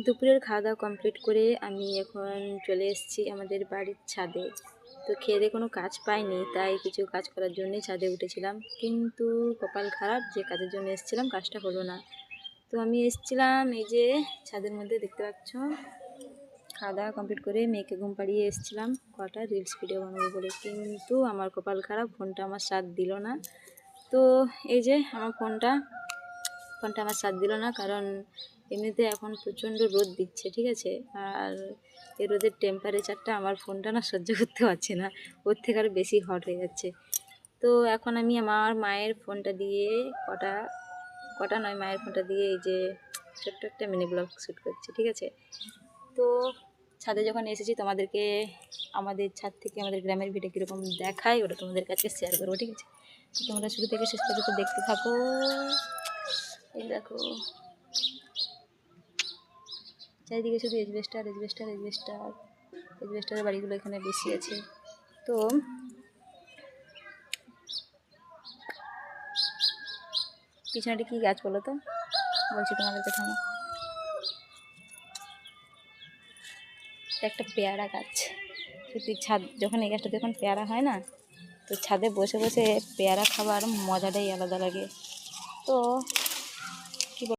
দুপুরের খাওয়া দাওয়া কমপ্লিট করে আমি এখন চলে এসেছি আমাদের বাড়ির ছাদে। তো খেয়ে কোনো কাজ পাইনি, তাই কিছু কাজ করার জন্যই ছাদে উঠেছিলাম, কিন্তু কপাল খারাপ যে কাজের জন্য এসেছিলাম কাজটা হলো না। তো আমি এসেছিলাম এই যে ছাদের মধ্যে, দেখতে পাচ্ছ, খাওয়া দাওয়া কমপ্লিট করে মেয়েকে ঘুম পাড়িয়ে এসেছিলাম কটা রিলস ভিডিও বানাবো বলে, কিন্তু আমার কপাল খারাপ, ফোনটা আমার সাথ দিল না। তো এই যে আমার ফোনটা আমার সাথ দিল না, কারণ এমনিতে এখন প্রচণ্ড রোদ দিচ্ছে, ঠিক আছে, আর এই রোদের টেম্পারেচারটা আমার ফোনটা না সহ্য করতে পারছে না, ওর থেকে আরও বেশি হট হয়ে যাচ্ছে। তো এখন আমি আমার মায়ের ফোনটা দিয়ে মায়ের ফোনটা দিয়ে এই যে ছোট্ট একটা মিনি ব্লগ শ্যুট করছি, ঠিক আছে। তো ছাদে যখন এসেছি তোমাদেরকে আমাদের ছাদ থেকে আমাদের গ্রামের ভিডিও কীরকম দেখাই ওটা তোমাদের কাছে শেয়ার করবো, ঠিক আছে। তো তোমরা শুরু থেকে শেষ পর্যন্ত দেখতে থাকো। এই দেখো চারিদিকে শুধু এজবেস্টারের বাড়িগুলো এখানে বেশি আছে। তো পিছনে কি গাছ বলো তো, বলছি তোমাদেরকে, থামো। একটা পেয়ারা গাছ, সত্যি ছাদ যখন এই গাছটা যখন পেয়ারা হয় না, তো ছাদে বসে বসে পেয়ারা খাবার মজাটাই আলাদা লাগে। তো